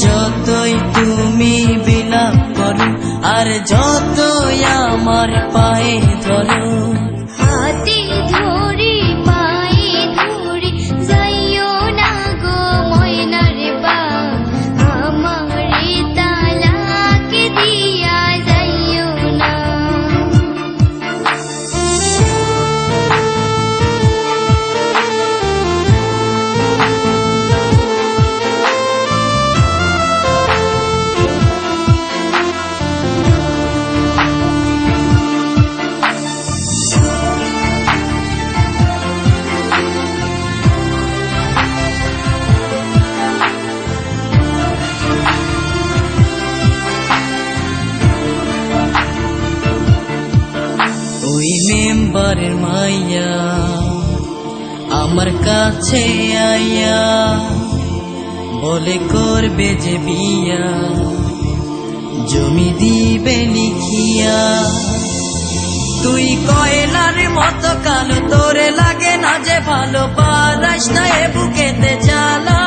যতই তুমি বিলাপ করো আর যতই আমার পায়ে ধরো, হাতে ধরে পায়ে ধরে যাইও না গো ময়নার বা, আমারে তালাক দিয়া যাইও না। ওই মেম্বারের মাইয়া আমার কাছে আইয়া বলে করবে যে বিয়া, জমি দিবে লিখিয়া। তুই কয়লার মতো কালো, তোরে লাগে না যে ভালো, পারাস না এ বুকেতে জ্বালা।